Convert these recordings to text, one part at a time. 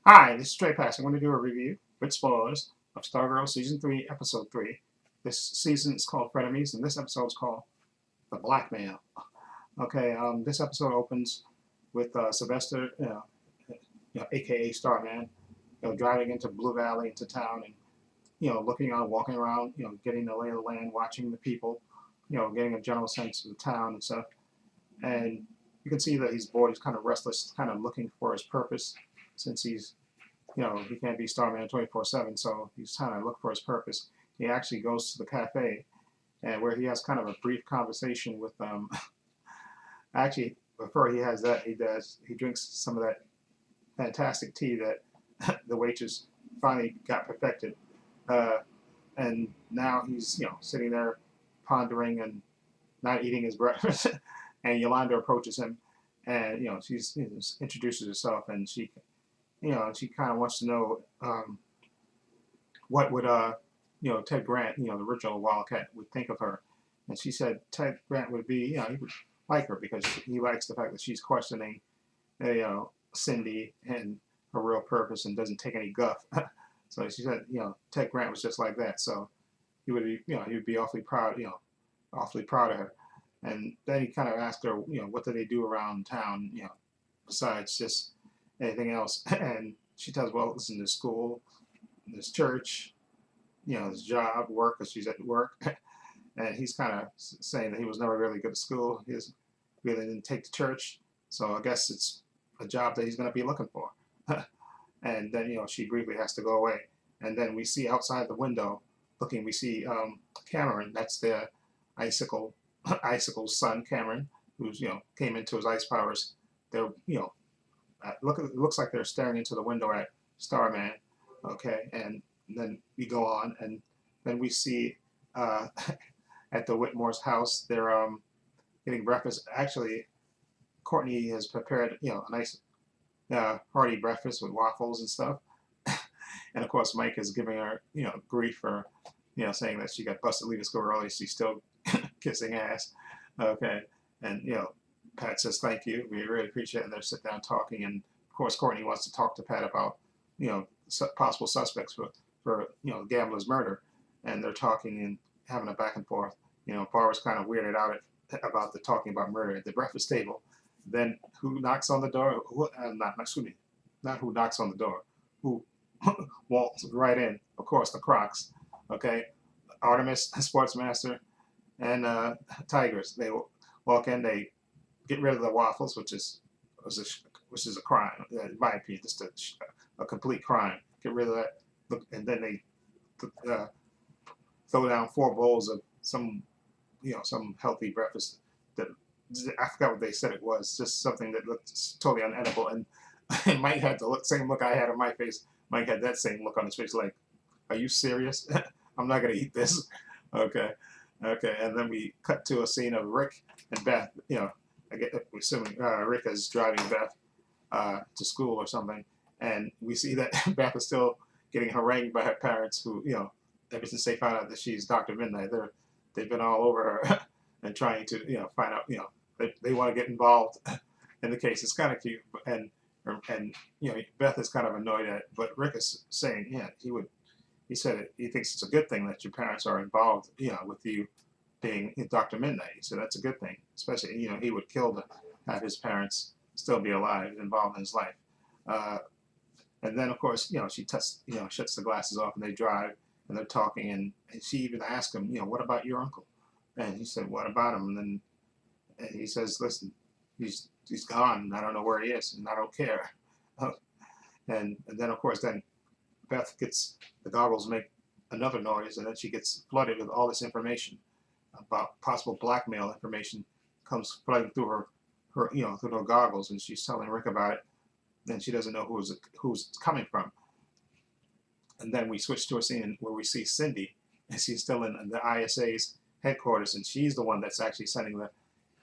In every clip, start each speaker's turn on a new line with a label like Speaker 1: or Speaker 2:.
Speaker 1: Hi, this is Stray Pass. I'm going to do a review with spoilers of Stargirl Season 3, Episode 3. This season is called Frenemies, and this episode is called The Blackmail. Okay, this episode opens with Sylvester, aka Starman, driving into Blue Valley, into town, and looking on, walking around, getting the lay of the land, watching the people, getting a general sense of the town and stuff. And you can see that he's bored, he's kind of restless, kind of looking for his purpose, since he can't be Starman 24/7, so he's trying to look for his purpose. He actually goes to the cafe, and where he has kind of a brief conversation with actually, before he has that, he drinks some of that fantastic tea that the waitress finally got perfected, uh, and now he's sitting there pondering and not eating his breakfast. And Yolanda approaches him, and she's introduces herself, and she kind of wants to know what would Ted Grant, the original Wildcat, would think of her. And she said Ted Grant would be, he would like her because he likes the fact that she's questioning, Cindy and her real purpose and doesn't take any guff. So she said, Ted Grant was just like that. So he would be, he would be awfully proud, awfully proud of her. And then he kind of asked her, what do they do around town, besides just anything else. And she tells, well, listen, there's school, there's church, there's job, work, because she's at work. And he's kind of saying that he was never really good at school. He really didn't take to church. So I guess it's a job that he's going to be looking for. And then, she briefly has to go away. And then we see outside the window looking, we see Cameron. That's the Icicle's son, Cameron, who's, came into his ice powers. They're, it looks like they're staring into the window at Starman. Okay, and then we go on, and then we see uh, at the Whitmore's house they're getting breakfast. Actually, Courtney has prepared a nice hearty breakfast with waffles and stuff. And of course, Mike is giving her grief for saying that she got busted leaving school early. She's still kissing ass. Okay, and Pat says thank you. We really appreciate it. And they're sitting down talking, and of course Courtney wants to talk to Pat about possible suspects for Gambler's murder, and they're talking and having a back and forth. Barbara's kind of weirded out about the talking about murder at the breakfast table. Then who knocks on the door? Excuse me, not who knocks on the door. Who walks right in? Of course, the Crocs. Okay, Artemis, Sportsmaster, and Tigers. They walk in. They get rid of the waffles, which is a crime, in my opinion, just a complete crime. Get rid of that, and then they throw down 4 bowls of some healthy breakfast that I forgot what they said it was, just something that looked totally unedible. And Mike had the same look I had on my face. Mike had that same look on his face, like, "Are you serious? I'm not gonna eat this." Okay, okay, and then we cut to a scene of Rick and Beth. We're assuming Rick is driving Beth to school or something, and we see that Beth is still getting harangued by her parents, who ever since they found out that she's Dr. Midnight, they've been all over her and trying to find out they want to get involved in the case. It's kind of cute, and Beth is kind of annoyed at it, but Rick is saying he said he thinks it's a good thing that your parents are involved with you being Dr. Midnight. He said that's a good thing, especially he would kill to have his parents still be alive, involved in his life. Uh, and then of course shuts the glasses off, and they drive, and they're talking, and she even asked him, what about your uncle? And he said, what about him? And he says, listen, he's gone. I don't know where he is, and I don't care. And then of course Beth gets the goggles make another noise, and then she gets flooded with all this information about possible blackmail information comes flooding through her through her goggles, and she's telling Rick about it. Then she doesn't know who's coming from. And then we switch to a scene where we see Cindy, and she's still in the ISA's headquarters, and she's the one that's actually sending the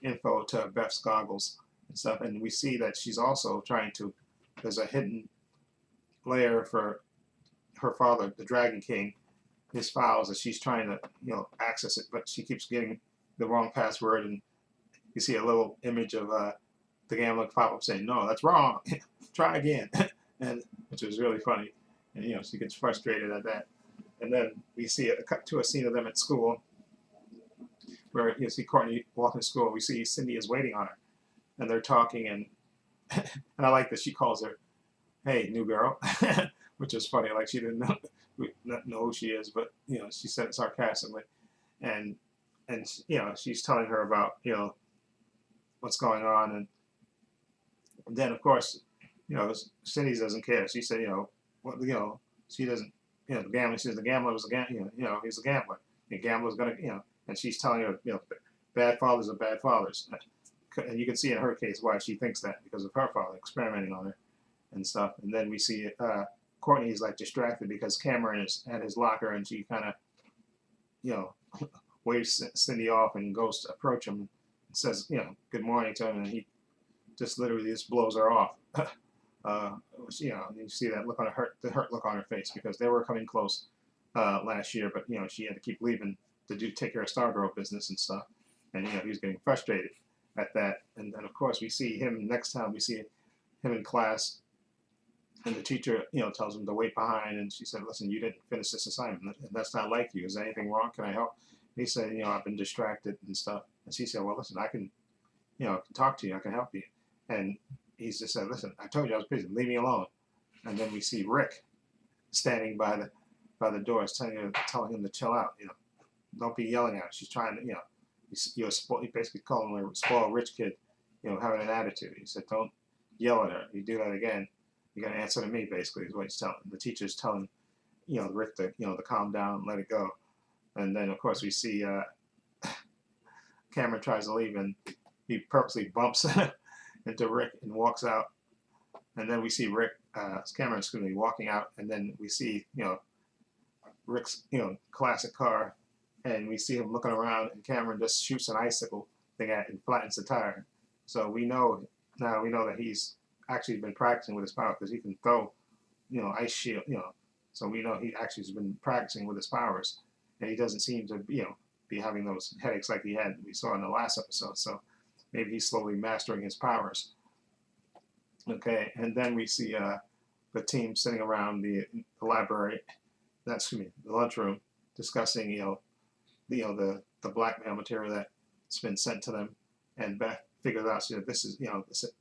Speaker 1: info to Beth's goggles and stuff. And we see that she's also trying to. There's a hidden layer for her father, the Dragon King, his files, that she's trying to access it, but she keeps getting the wrong password, and you see a little image of the gambler pop up saying, "No, that's wrong. Try again." and which was really funny. And she gets frustrated at that. And then we see a cut to a scene of them at school where you see Courtney walking to school. We see Cindy is waiting on her, and they're talking, and and I like that she calls her, "Hey, new girl," which is funny. Like she didn't not know who she is, but she said it sarcastically, and she's telling her about what's going on, and then of course Cindy doesn't care. She said what she doesn't the gambling. She says the gambler was a he's a gambler. The gambler's gonna and she's telling her bad fathers are bad fathers, and you can see in her case why she thinks that because of her father experimenting on her and stuff. And then we see Courtney is like distracted because Cameron is at his locker, and she kind of waves Cindy off and goes to approach him and says good morning to him, and he just literally just blows her off. You see that look on the hurt look on her face because they were coming close last year, but she had to keep leaving to take care of Stargirl business and stuff, and he was getting frustrated at that. And then of course we see him next time. We see him in class, and the teacher tells him to wait behind, and she said, "Listen, you didn't finish this assignment, and that's not like you. Is there anything wrong? Can I help?" And he said, "I've been distracted and stuff." And she said, "Well, listen, I can talk to you. I can help you." And he just said, "Listen, I told you I was busy. Leave me alone." And then we see Rick standing by the doors, telling him to chill out. Don't be yelling at her. She's trying to, you're basically calling her a spoiled rich kid, having an attitude. He said, "Don't yell at her. You do that again, you're gonna answer to me." Basically, is what he's telling. The teacher's telling, Rick to, to calm down, let it go. And then of course we see Cameron tries to leave, and he purposely bumps into Rick and walks out. And then we see Cameron, walking out, and then we see, Rick's, classic car, and we see him looking around, and Cameron just shoots an icicle thing at and flattens the tire. So we know that he's actually been practicing with his power because he can throw, ice shield, So we know he actually has been practicing with his powers, and he doesn't seem to, be having those headaches like we saw in the last episode. So maybe he's slowly mastering his powers. Okay, and then we see the team sitting around the library, the lunchroom, discussing the blackmail material that's been sent to them, and Beth figures out this is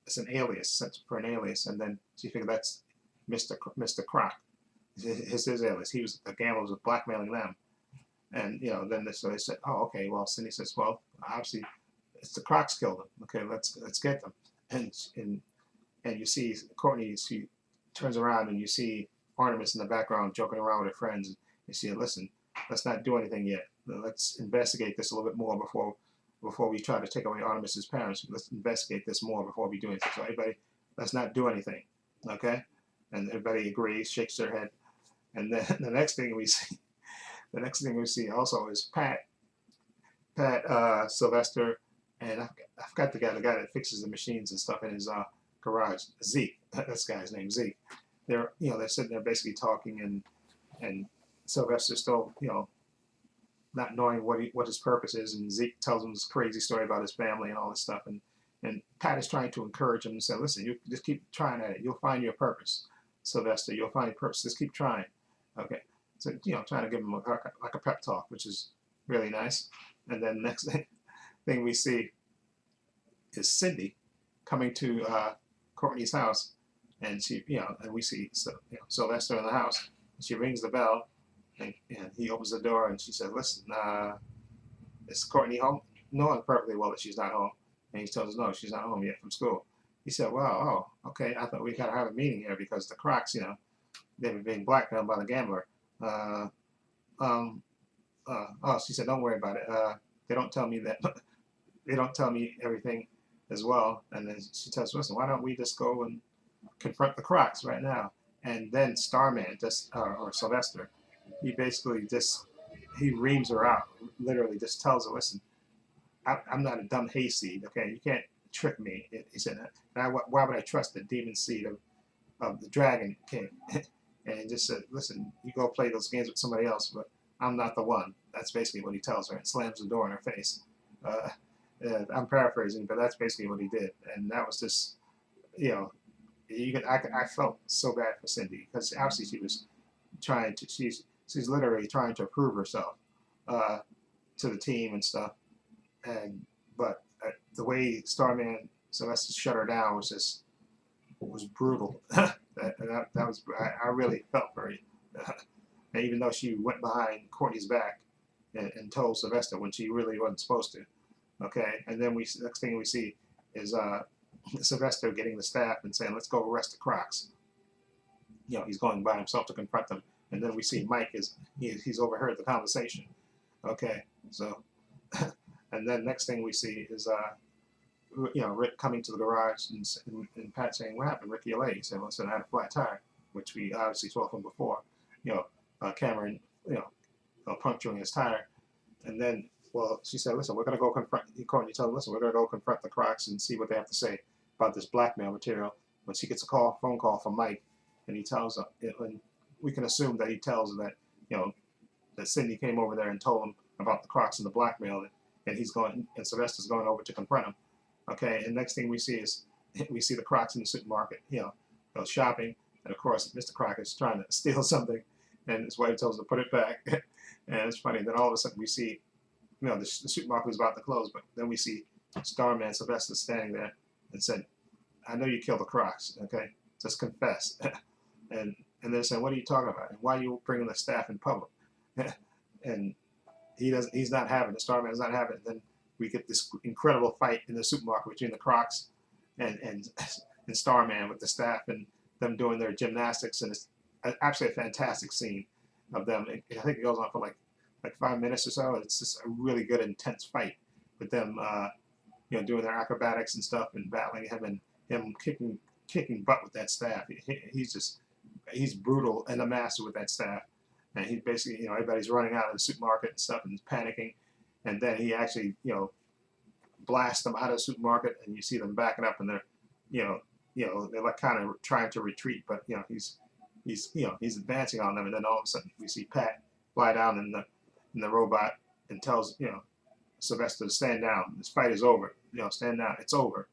Speaker 1: it's an alias, sent for an alias, and then she figured that's Mr. Croc, his alias. The gambler was blackmailing them, and then so they said, "Oh, okay." Well, Cindy says, "Well, obviously it's the Crocs killed them. Okay, let's get them," and you see Courtney, she turns around and you see Artemis in the background joking around with her friends. You see, "Listen, let's not do anything yet. Let's investigate this a little bit more before we try to take away Artemis's parents. Let's investigate this more before we do anything. So everybody, let's not do anything." Okay? And everybody agrees, shakes their head. And then the next thing we see also is Pat Sylvester, and I forgot the guy that fixes the machines and stuff in his garage. Zeke, that's the guy's name, Zeke. They're sitting there basically talking, and Sylvester's still not knowing what his purpose is, and Zeke tells him this crazy story about his family and all this stuff, and Pat is trying to encourage him and say, "Listen, you just keep trying at it. You'll find your purpose, Sylvester. You'll find your purpose. Just keep trying." Okay, so trying to give him like a pep talk, which is really nice. And then next thing we see is Cindy coming to Courtney's house, and she and we see Sylvester in the house. She rings the bell, and he opens the door, and she says, "Listen, is Courtney home?" Knowing perfectly well that she's not home, and he tells us, "No, she's not home yet from school." He said, "Well, oh, okay. I thought we gotta have a meeting here because the Crocs, they were being blackmailed by the gambler." Oh, she said, "Don't worry about it. They don't tell me that. They don't tell me everything as well." And then she tells us, "Listen, why don't we just go and confront the Crocs right now?" And then Starman, or Sylvester, he basically he reams her out. Literally, just tells her, "Listen, I'm not a dumb hayseed. Okay, you can't trick me." He said, "Why would I trust the demon seed of the Dragon King?" And he just said, "Listen, you go play those games with somebody else, but I'm not the one." That's basically what he tells her, and slams the door in her face. I'm paraphrasing, but that's basically what he did. And that was just, I felt so bad for Cindy because obviously she was trying to she's literally trying to prove herself uh, to the team and stuff. And but the way Starman Celeste shut her down was just was brutal. That was I really felt for her. And even though she went behind Courtney's back and told Sylvester when she really wasn't supposed to. Okay, and then we next thing we see is Sylvester getting the staff and saying, "Let's go arrest the Crocs." He's going by himself to confront them, and then we see Mike he's overheard the conversation. Okay, so and then next thing we see is Rick coming to the garage and Pat saying, "What happened, Ricky LA?" He said, "Listen, I had a flat tire," which we obviously saw from before. Cameron, puncturing his tire, and then, well, she said, "Listen, we're gonna go confront." Courtney told him, "Listen, we're gonna go confront the Crocs and see what they have to say about this blackmail material." When she gets a phone call from Mike, and he tells her, and we can assume that he tells her that that Cindy came over there and told him about the Crocs and the blackmail, and Sylvester's going over to confront him. Okay, and next thing we see is we see the Crocs in the supermarket, shopping, and of course Mr. Croc is trying to steal something, and his wife tells him to put it back, and it's funny. Then all of a sudden we see, the supermarket is about to close, but then we see Starman Sylvester standing there and said, "I know you killed the Crocs, okay? Just confess." and they're saying, "What are you talking about? And why are you bringing the staff in public?" And he's not having it. Starman's not having it. Then we get this incredible fight in the supermarket between the Crocs and Starman with the staff and them doing their gymnastics, and it's absolutely a fantastic scene of them. I think it goes on for like 5 minutes or so. It's just a really good, intense fight with them, doing their acrobatics and stuff and battling him and him kicking butt with that staff. He's brutal and a master with that staff. And he basically, everybody's running out of the supermarket and stuff and panicking, and then he actually, blasts them out of the supermarket, and you see them backing up, and they're, they're like kind of trying to retreat, but he's advancing on them, and then all of a sudden we see Pat fly down in the robot and tells Sylvester to stand down. This fight is over. Stand down. It's over.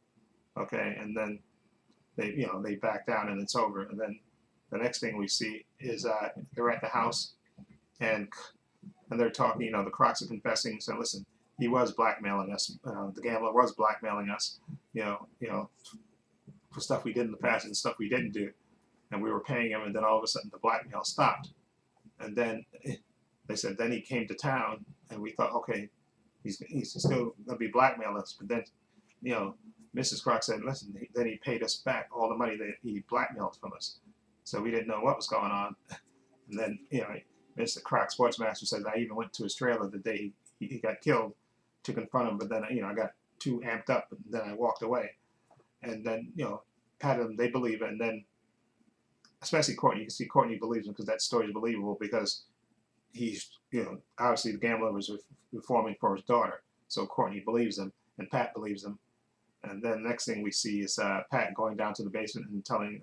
Speaker 1: Okay, and then they back down and it's over, and then the next thing we see is they're at the house, and they're talking. The Crocs are confessing, saying, "Listen, he was blackmailing us. The gambler was blackmailing us. For stuff we did in the past and stuff we didn't do, and we were paying him. And then all of a sudden, the blackmail stopped. And then they said, then he came to town, and we thought, okay, he's still gonna be blackmailing us. But then, Mrs. Croc said, listen, then he paid us back all the money that he blackmailed from us. So we didn't know what was going on. And then, Mr. Croc, Sportsmaster, says, I even went to his trailer the day he got killed to confront him, but then, I got too amped up, and then I walked away. And then, patted them, they believe it, and then, especially Courtney, you can see Courtney believes him because that story is believable because he's, obviously the gambler was reforming for his daughter. So Courtney believes him, and Pat believes him. And then the next thing we see is Pat going down to the basement and telling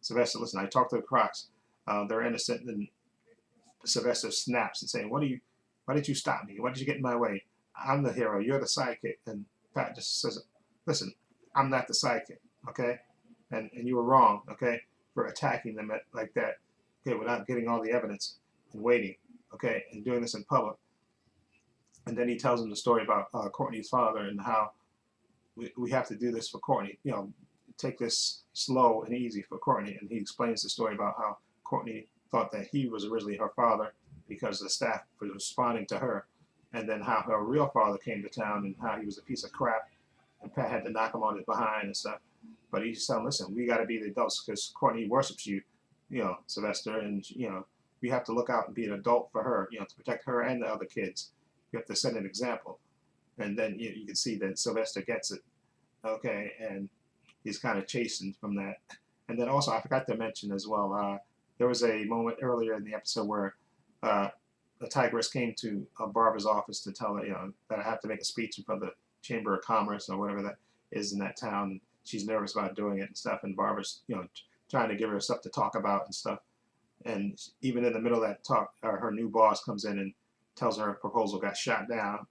Speaker 1: Sylvester, listen, I talked to the Crocs. They're innocent. And Sylvester snaps and saying, why did you stop me? Why did you get in my way? I'm the hero. You're the sidekick. And Pat just says, listen, I'm not the sidekick, okay? And you were wrong, okay, for attacking them like that, okay, without getting all the evidence and waiting, okay, and doing this in public. And then he tells him the story about Courtney's father and how we have to do this for Courtney, take this slow and easy for Courtney. And he explains the story about how Courtney thought that he was originally her father because the staff was responding to her, and then how her real father came to town and how he was a piece of crap, and Pat had to knock him on his behind and stuff. But he's telling, listen, we got to be the adults because Courtney worships you, Sylvester, and, we have to look out and be an adult for her, to protect her and the other kids. You have to set an example. And then you can see that Sylvester gets it, okay, and he's kind of chastened from that. And then also, I forgot to mention as well, there was a moment earlier in the episode where the Tigress came to Barbara's office to tell her, that I have to make a speech in front of the Chamber of Commerce or whatever that is in that town. She's nervous about doing it and stuff, and Barbara's, trying to give her stuff to talk about and stuff. And even in the middle of that talk, her new boss comes in and tells her proposal got shot down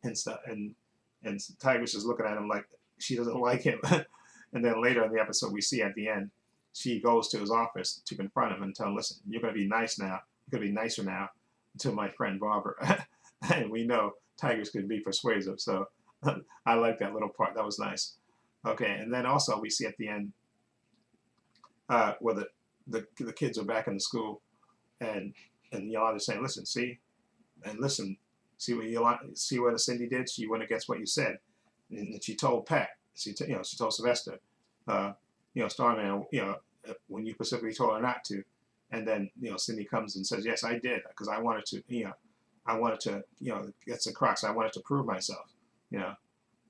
Speaker 1: and stuff. And Tigress is looking at him like she doesn't like him. And then later in the episode, we see at the end, she goes to his office to confront him and tell him, listen, you're going to be nice now. You're going to be nicer now to my friend Barbara. And we know tigers could be persuasive. So I like that little part. That was nice. Okay, and then also we see at the end where the kids are back in the school, and Yolanda's saying, listen, see, and listen, see what Cindy did? She went against what you said. And she told Pat, she told Sylvester, Starman, when you specifically told her not to. And then, Cindy comes and says, yes, I did, because I wanted to, get some crux. I wanted to prove myself,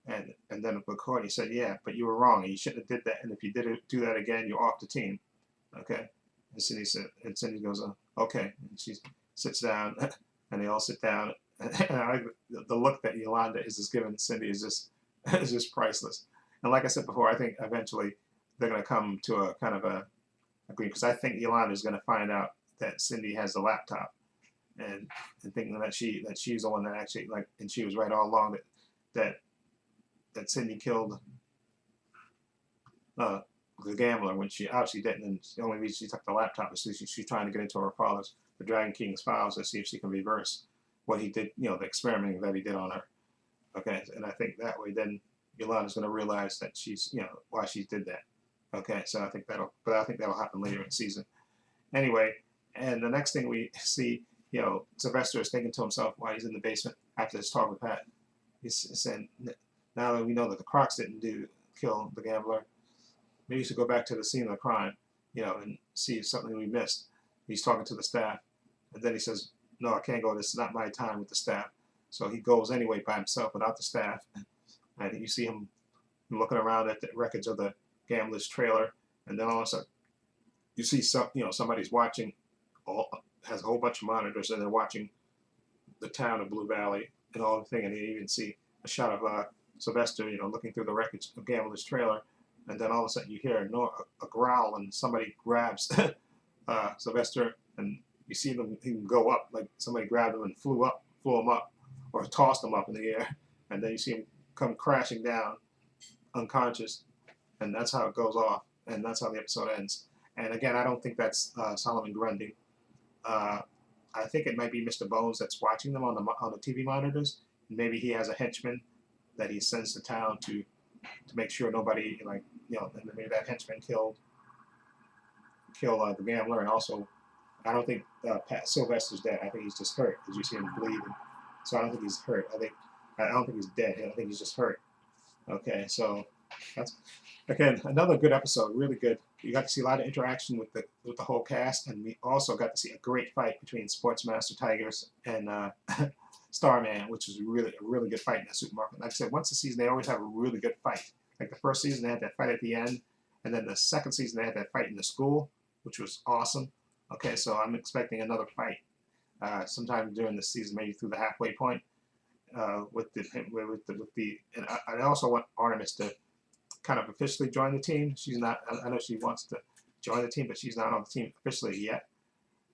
Speaker 1: And then Courtney said, yeah, but you were wrong, and you shouldn't have did that. And if you do that again, you're off the team. Okay. And Cindy goes, okay. And she sits down, and they all sit down. And the look that Yolanda is just giving Cindy is just priceless. And like I said before, I think eventually they're going to come to a kind of a agreement, because I think Yolanda is going to find out that Cindy has the laptop, and thinking that she's the one that actually, and she was right all along that Cindy killed the gambler, when she obviously didn't. And the only reason she took the laptop is she's trying to get into the Dragon King's files, to see if she can reverse what he did, the experimenting that he did on her. Okay, and I think that way then Yolanda's going to realize that she's, why she did that. Okay, so I think that'll happen later in the season. Anyway, and the next thing we see, Sylvester is thinking to himself while he's in the basement after his talk with Pat. He's saying, now that we know that the Crocs didn't kill the gambler, maybe we should go back to the scene of the crime, and see if something we missed. He's talking to the staff, and then he says, no, I can't go. This is not my time with the staff. So he goes anyway by himself without the staff. And you see him looking around at the records of the gambler's trailer, and then all of a sudden you see somebody's watching, has a whole bunch of monitors, and they're watching the town of Blue Valley and all the thing. And you even see a shot of Sylvester, looking through the records of gambler's trailer, and then all of a sudden you hear a growl, and somebody grabs Sylvester, and you see him go up, like somebody grabbed him and flew him up, or tossed him up in the air, and then you see him come crashing down, unconscious, and that's how it goes off, and that's how the episode ends. And again, I don't think that's Solomon Grundy. I think it might be Mr. Bones that's watching them on the TV monitors. Maybe he has a henchman that he sends to town to make sure nobody, and maybe that henchman kill the gambler. And also, I don't think Pat Sylvester's dead. I think he's just hurt, because you see him bleeding. So I don't think he's hurt. I don't think he's dead. I think he's just hurt. Okay, so that's, again, another good episode. Really good. You got to see a lot of interaction with the whole cast, and we also got to see a great fight between Sportsmaster Tigers and Starman, which was a really good fight in the supermarket. Like I said, once a season they always have a really good fight. Like the first season they had that fight at the end, and then the second season they had that fight in the school, which was awesome. Okay, so I'm expecting another fight sometime during the season, maybe through the halfway point. And I also want Artemis to kind of officially join the team. She's not. I know she wants to join the team, but she's not on the team officially yet.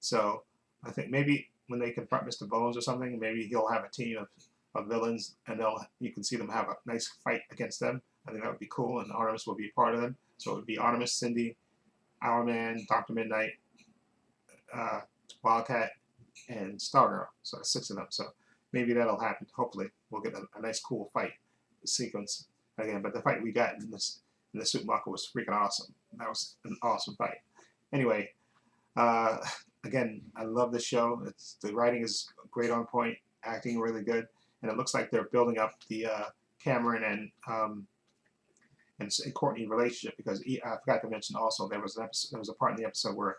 Speaker 1: So I think maybe when they confront Mr. Bones or something, maybe he'll have a team of villains, and you can see them have a nice fight against them. I think that would be cool, and Artemis will be part of them. So it would be Artemis, Cindy, Hourman, Dr. Midnight, Wildcat, and Stargirl. So 6 of them. So maybe that'll happen. Hopefully, we'll get a nice, cool fight sequence again. But the fight we got in the supermarket was freaking awesome. That was an awesome fight. Anyway, again, I love this show. The writing is great, on point, acting really good, and it looks like they're building up the Cameron and Courtney relationship, because I forgot to mention also there was a part in the episode where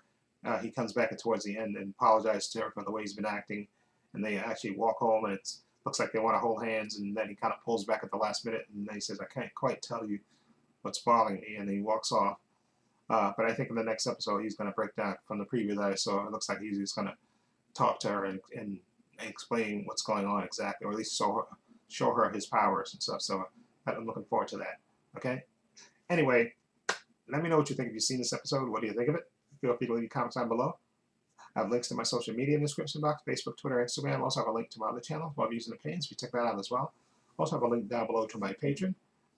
Speaker 1: he comes back towards the end and apologizes to her for the way he's been acting, and they actually walk home, and it looks like they want to hold hands, and then he kind of pulls back at the last minute, and then he says, I can't quite tell you what's bothering me, and then he walks off. But I think in the next episode he's going to break down from the preview that I saw. It looks like he's just going to talk to her and explain what's going on exactly, or at least show her his powers and stuff. So I'm looking forward to that. Okay? Anyway, let me know what you think. If you've seen this episode, what do you think of it? Feel free to leave comments down below. I have links to my social media in the description box, Facebook, Twitter, Instagram. I also have a link to my other channel, Love Using Opinions. You check that out as well. Also have a link down below to my Patreon.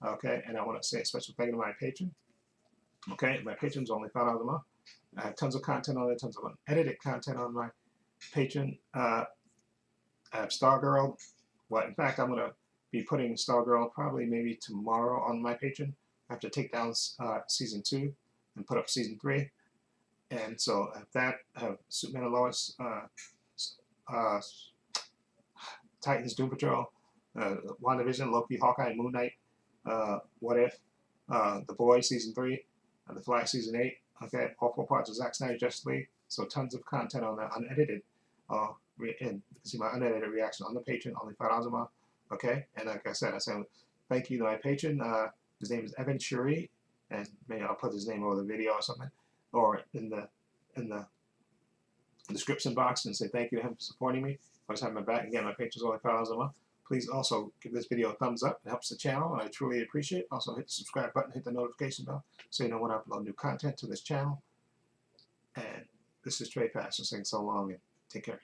Speaker 1: Okay, and I want to say a special thank you to my patron. Okay, my patron's only $5 a month. I have tons of content on there, tons of unedited content on my patron. I have Stargirl. Well, in fact, I'm going to be putting Stargirl probably maybe tomorrow on my patron. I have to take down season 2 and put up season 3. And so at that, I have Superman and Lois, uh, Titans, Doom Patrol, WandaVision, Loki, Hawkeye, Moon Knight, What If, The Boys season 3, The Flash season 8. Okay, all 4 parts of Zack Snyder's Justice League. So tons of content on that, unedited. And you can see my unedited reaction on the Patreon, only $5 a month. Okay, and like I said thank you to my patron. His name is Evan Shuri, and maybe I'll put his name over the video or something, or in the description box, and say thank you to him for supporting me. Always have my back. Again, my patrons only $5 a month. Please also give this video a thumbs up. It helps the channel, and I truly appreciate it. Also, hit the subscribe button, hit the notification bell, so you know when I upload new content to this channel. And this is Trey Pastor saying so long, and take care.